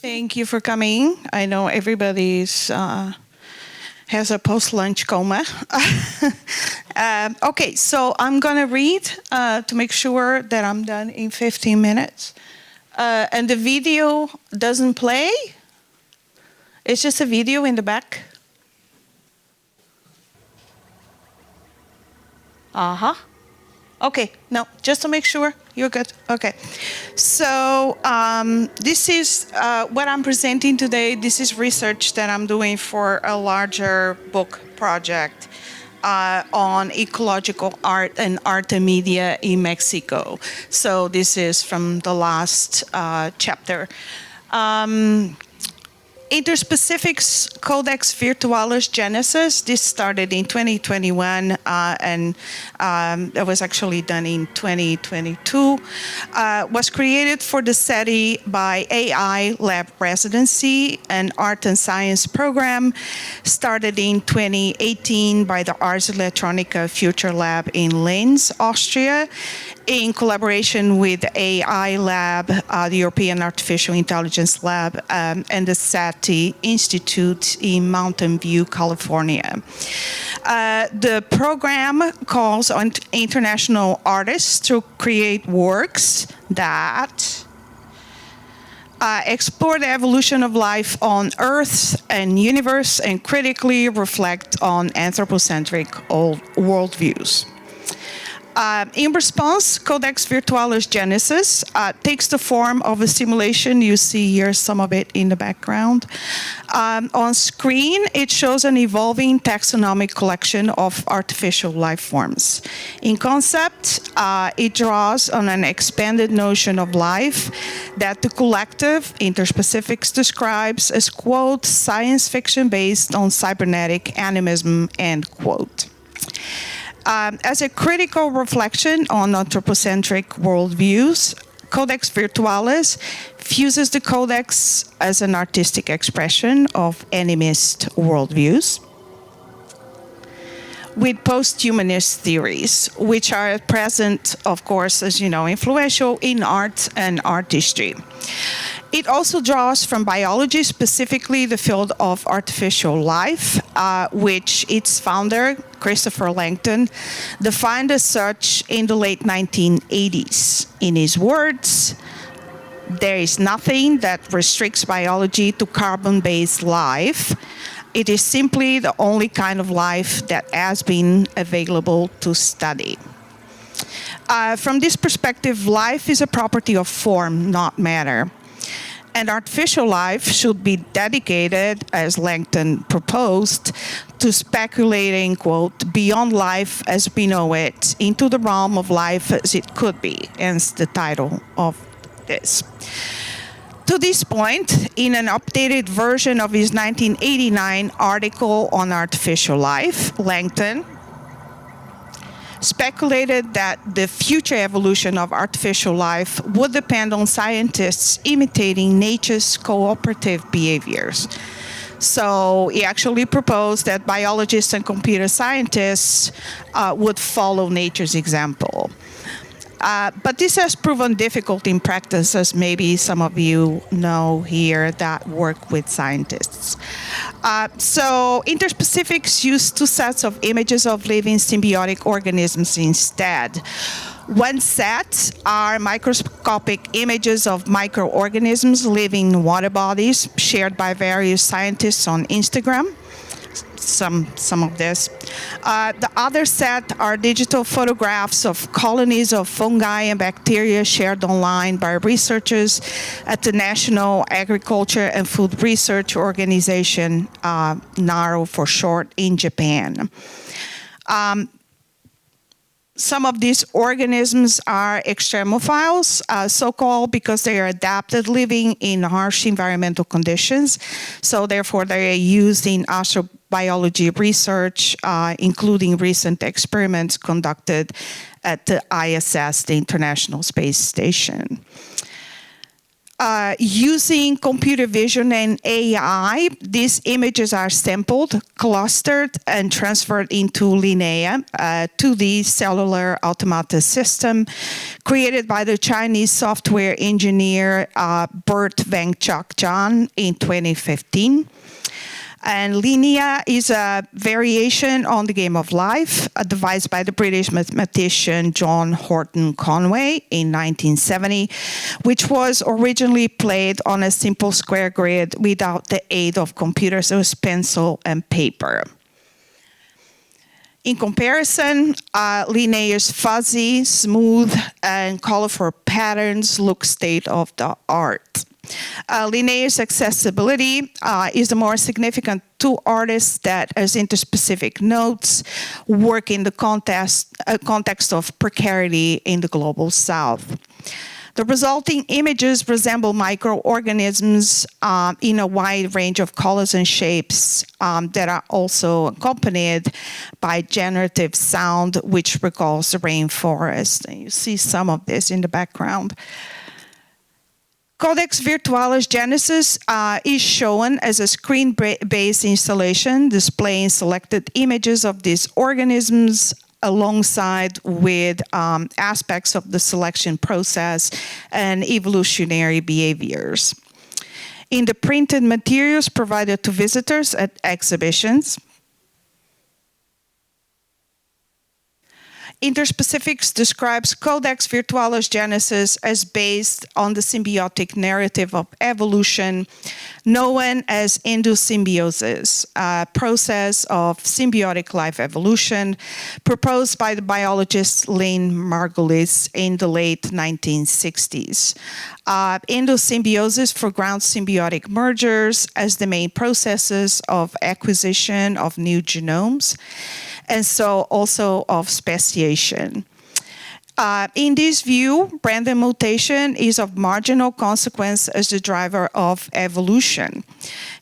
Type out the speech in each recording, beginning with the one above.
Thank you for coming. I know everybody's has a post-lunch coma. Okay, so I'm gonna read to make sure that I'm done in 15 minutes. And the video doesn't play. It's just a video in the back. Okay, no, just to make sure you're good. Okay, so this is what I'm presenting today. This is research that I'm doing for a larger book project on ecological art and art and media in Mexico. So this is from the last chapter. Interspecifics Codex Virtualis Genesis. This started in 2021 and it was actually done in 2022. Was created for the study by AI Lab Residency, an art and science program started in 2018 by the Ars Electronica Future Lab in Linz, Austria, in collaboration with the AI Lab, the European Artificial Intelligence Lab, and the SETI Institute in Mountain View, California. The program calls on international artists to create works that explore the evolution of life on Earth and universe and critically reflect on anthropocentric worldviews. In response, Codex Virtualis Genesis takes the form of a simulation. You see here some of it in the background. On screen, it shows an evolving taxonomic collection of artificial life forms. In concept, it draws on an expanded notion of life that the collective, Interspecifics, describes as, quote, science fiction based on cybernetic animism, end quote. As a critical reflection on anthropocentric worldviews, Codex Virtualis fuses the Codex as an artistic expression of animist worldviews with post-humanist theories, which are at present, of course, as you know, influential in art and art history. It also draws from biology, specifically the field of artificial life, which its founder, Christopher Langton, defined as such in the late 1980s. In his words, there is nothing that restricts biology to carbon-based life. It is simply the only kind of life that has been available to study. From this perspective, life is a property of form, not matter. And artificial life should be dedicated, as Langton proposed, to speculating, quote, beyond life as we know it, into the realm of life as it could be, hence the title of this. To this point, in an updated version of his 1989 article on artificial life, Langton speculated that the future evolution of artificial life would depend on scientists imitating nature's cooperative behaviors. So he actually proposed that biologists and computer scientists would follow nature's example. But this has proven difficult in practice, as maybe some of you know here that work with scientists. So Interspecifics use two sets of images of living symbiotic organisms instead. One set are microscopic images of microorganisms living in water bodies shared by various scientists on Instagram. Some of this. The other set are digital photographs of colonies of fungi and bacteria shared online by researchers at the National Agriculture and Food Research Organization, NARO for short, in Japan. Some of these organisms are extremophiles, so-called because they are adapted living in harsh environmental conditions. So therefore, they are used in astrobiology research, including recent experiments conducted at the ISS, the International Space Station. Using computer vision and AI, these images are sampled, clustered, and transferred into Linea, a 2D cellular automata system created by the Chinese software engineer Bert Wang-Chak Jan in 2015. And Linea is a variation on the game of life, devised by the British mathematician John Horton Conway in 1970, which was originally played on a simple square grid without the aid of computers. It was pencil and paper. In comparison, Linea's fuzzy, smooth, and colorful patterns look state-of-the-art. Linea's accessibility is the more significant to artists that, as interspecific notes, work in the context of precarity in the global south. The resulting images resemble microorganisms in a wide range of colors and shapes that are also accompanied by generative sound, which recalls the rainforest. And you see some of this in the background. Codex Virtualis Genesis is shown as a screen-based installation displaying selected images of these organisms alongside with aspects of the selection process and evolutionary behaviors. In the printed materials provided to visitors at exhibitions, Interspecifics describes Codex Virtualis Genesis as based on the symbiotic narrative of evolution known as endosymbiosis, a process of symbiotic life evolution proposed by the biologist Lynn Margulis in the late 1960s. Endosymbiosis foregrounds symbiotic mergers as the main processes of acquisition of new genomes, and so also of speciation. In this view, random mutation is of marginal consequence as the driver of evolution.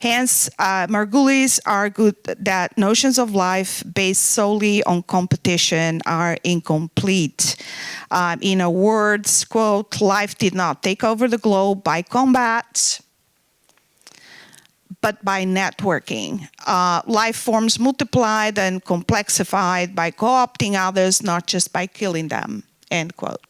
Hence, Margulis argued that notions of life based solely on competition are incomplete. In a words, quote, life did not take over the globe by combat, but by networking. Life forms multiplied and complexified by co-opting others, not just by killing them, end quote.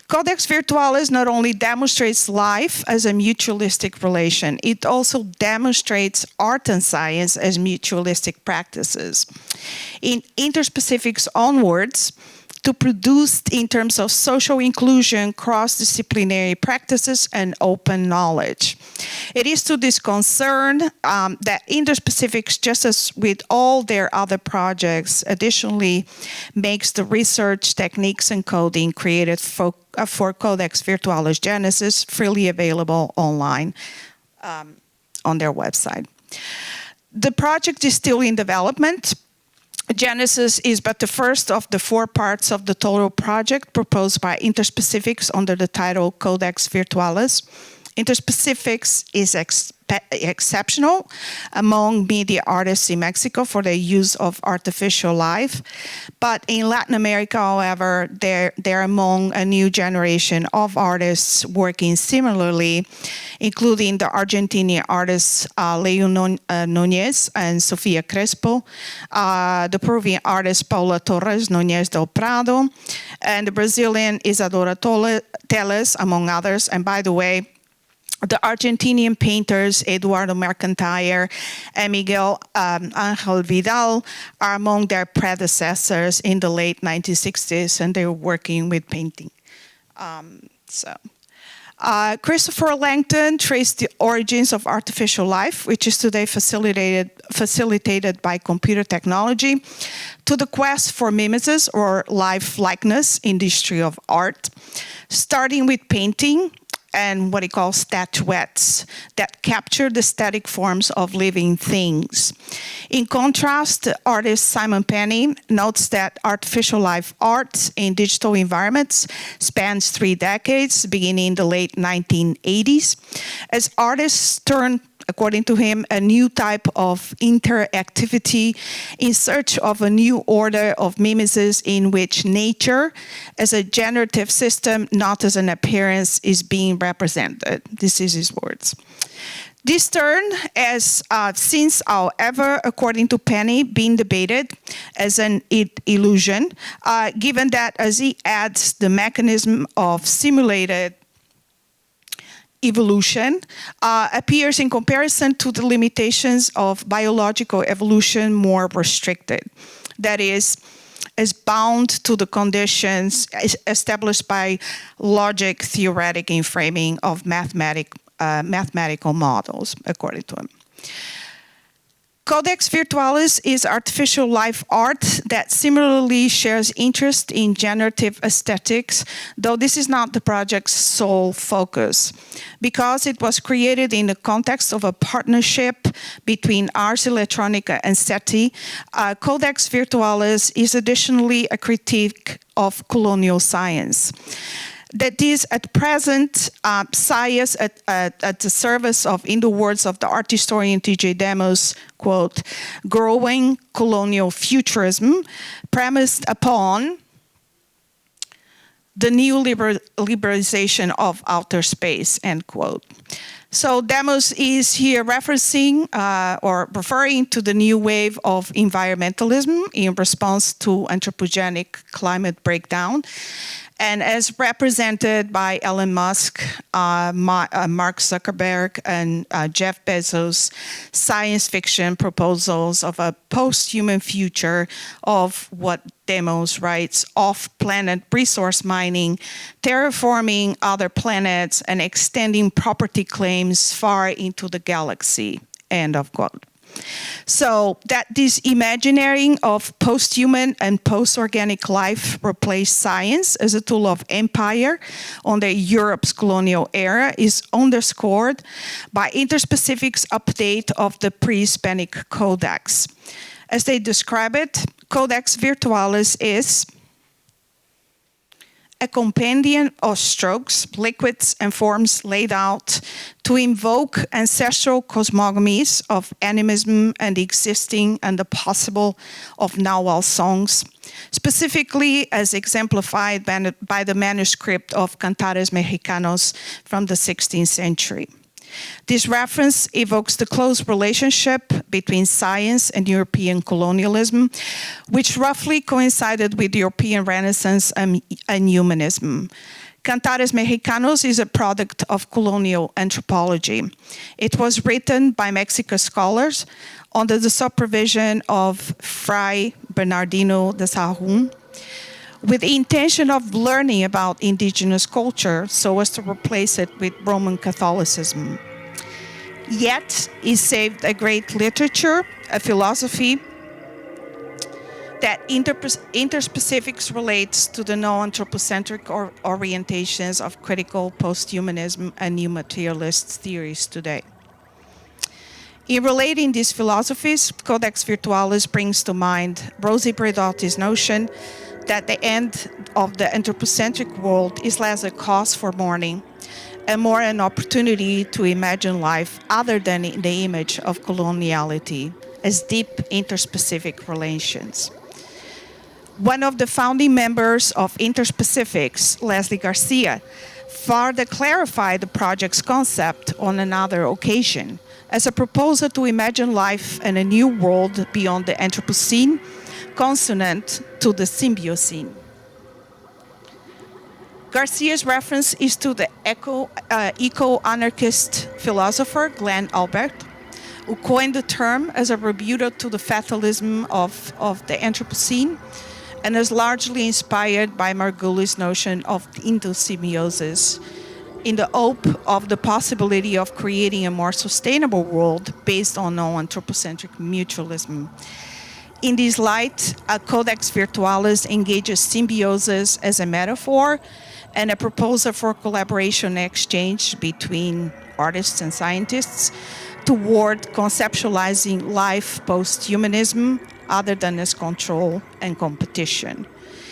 Codex Virtualis not only demonstrates life as a mutualistic relation, it also demonstrates art and science as mutualistic practices. In Interspecifics onwards, to produce in terms of social inclusion, cross-disciplinary practices, and open knowledge. It is to this concern that Interspecifics, just as with all their other projects, additionally makes the research techniques and coding created for Codex Virtualis Genesis freely available online on their website. The project is still in development. Genesis is but the first of the 4 parts of the total project proposed by Interspecifics under the title Codex Virtualis. Interspecifics is exceptional among media artists in Mexico for their use of artificial life. But in Latin America, however, they're among a new generation of artists working similarly, including the Argentinian artists Leo Núñez and Sofia Crespo, the Peruvian artist Paula Torres Núñez del Prado, and the Brazilian Isadora Teles, among others. And by the way, the Argentinian painters Eduardo Mercantile and Miguel Ángel Vidal are among their predecessors in the late 1960s, and they were working with painting. Christopher Langton traced the origins of artificial life, which is today facilitated by computer technology, to the quest for mimesis or life-likeness in the history of art, starting with painting and what he calls statuettes that capture the static forms of living things. In contrast, artist Simon Penny notes that artificial life art in digital environments spans 3 decades, beginning in the late 1980s, as artists turned according to him, a new type of interactivity in search of a new order of mimesis in which nature, as a generative system, not as an appearance, is being represented. This is his words. This turn has since, however, according to Penny, been debated as an illusion, given that as he adds the mechanism of simulated evolution, appears in comparison to the limitations of biological evolution more restricted. That is bound to the conditions established by logic, theoretic, and framing of mathematical models, according to him. Codex Virtualis is artificial life art that similarly shares interest in generative aesthetics, though this is not the project's sole focus. Because it was created in the context of a partnership between Ars Electronica and SETI, Codex Virtualis is additionally a critique of colonial science. That is, at present, science at the service of, in the words of the art historian T.J. Demos, quote, growing colonial futurism premised upon the new liberalization of outer space, end quote. So Demos is here referencing or referring to the new wave of environmentalism in response to anthropogenic climate breakdown, and as represented by Elon Musk, Mark Zuckerberg, and Jeff Bezos' science fiction proposals of a post-human future of what Demos writes, off-planet resource mining, terraforming other planets, and extending property claims far into the galaxy, end of quote. So that this imagining of post-human and post-organic life replaced science as a tool of empire under Europe's colonial era is underscored by Interspecifics' update of the pre-Hispanic Codex. As they describe it, Codex Virtualis is a compendium of strokes, liquids, and forms laid out to invoke ancestral cosmogonies of animism and the existing and the possible of Nahuatl songs, specifically as exemplified by the manuscript of Cantares Mexicanos from the 16th century. This reference evokes the close relationship between science and European colonialism, which roughly coincided with European Renaissance and humanism. Cantares Mexicanos is a product of colonial anthropology. It was written by Mexican scholars under the supervision of Fray Bernardino de Sahagún, with the intention of learning about indigenous culture so as to replace it with Roman Catholicism. Yet, it saved a great literature, a philosophy that interspecifics relates to the no-anthropocentric orientations of critical post-humanism and new materialist theories today. In relating these philosophies, Codex Virtualis brings to mind Rosi Bredotti's notion that the end of the anthropocentric world is less a cause for mourning and more an opportunity to imagine life other than in the image of coloniality as deep interspecific relations. One of the founding members of Interspecifics, Leslie Garcia, further clarified the project's concept on another occasion as a proposal to imagine life in a new world beyond the Anthropocene, consonant to the Symbiocene. Garcia's reference is to the eco-anarchist philosopher Glenn Albert, who coined the term as a rebuke to the fatalism of the Anthropocene, and is largely inspired by Margulies' notion of endosymbiosis, in the hope of the possibility of creating a more sustainable world based on no-anthropocentric mutualism. In this light, a Codex Virtualis engages symbiosis as a metaphor and a proposal for collaboration and exchange between artists and scientists toward conceptualizing life post-humanism other than as control and competition.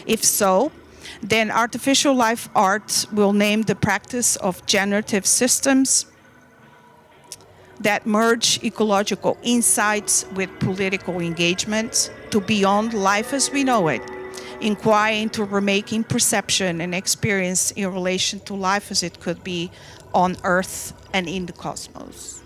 If so, then artificial life art will name the practice of generative systems that merge ecological insights with political engagements to beyond life as we know it, inquire into remaking perception and experience in relation to life as it could be on Earth and in the cosmos.